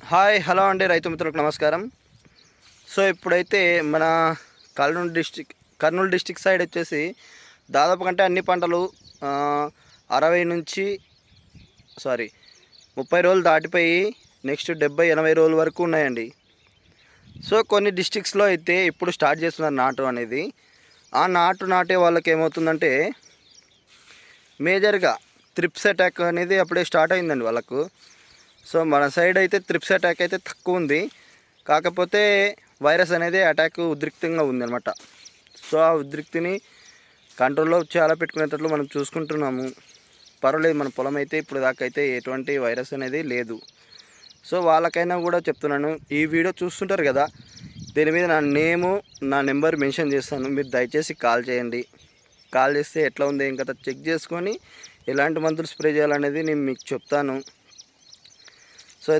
Hi hello అండి, రైతు మిత్రులకు నమస్కారం. సో ఇప్పుడైతే మన కర్నూలు డిస్టిక్ సైడ్ వచ్చేసి దాదాపు కంటే అన్ని పంటలు 60 నుంచి 30 రోజులు దాటిపోయి నెక్స్ట్ 70-80 రోజుల వరకు ఉన్నాయండి. సో కొన్ని డిస్టిక్స్లో అయితే ఇప్పుడు స్టార్ట్ చేస్తున్నారు నాటు అనేది. ఆ నాటే వాళ్ళకి ఏమవుతుందంటే మేజర్గా త్రిప్స్ అటాక్ అనేది అప్పుడే స్టార్ట్ అయిందండి వాళ్ళకు. సో మన సైడ్ అయితే త్రిప్స్ అటాక్ అయితే తక్కువ ఉంది, కాకపోతే వైరస్ అనేది అటాక్ ఉద్రిక్తంగా ఉందన్నమాట. సో ఆ ఉద్రిక్తిని కంట్రోల్లో చాలా పెట్టుకునేటట్లు మనం చూసుకుంటున్నాము. పర్వాలేదు, మన పొలం అయితే ఇప్పుడు దాకా అయితే ఎటువంటి వైరస్ అనేది లేదు. సో వాళ్ళకైనా కూడా చెప్తున్నాను, ఈ వీడియో చూస్తుంటారు కదా, దీని మీద నా నెంబర్ మెన్షన్ చేస్తాను. మీరు దయచేసి కాల్ చేయండి. కాల్ చేస్తే ఎట్లా ఉంది ఏం కదా చెక్ చేసుకొని ఎలాంటి మందులు స్ప్రే చేయాలనేది నేను మీకు చెప్తాను. సో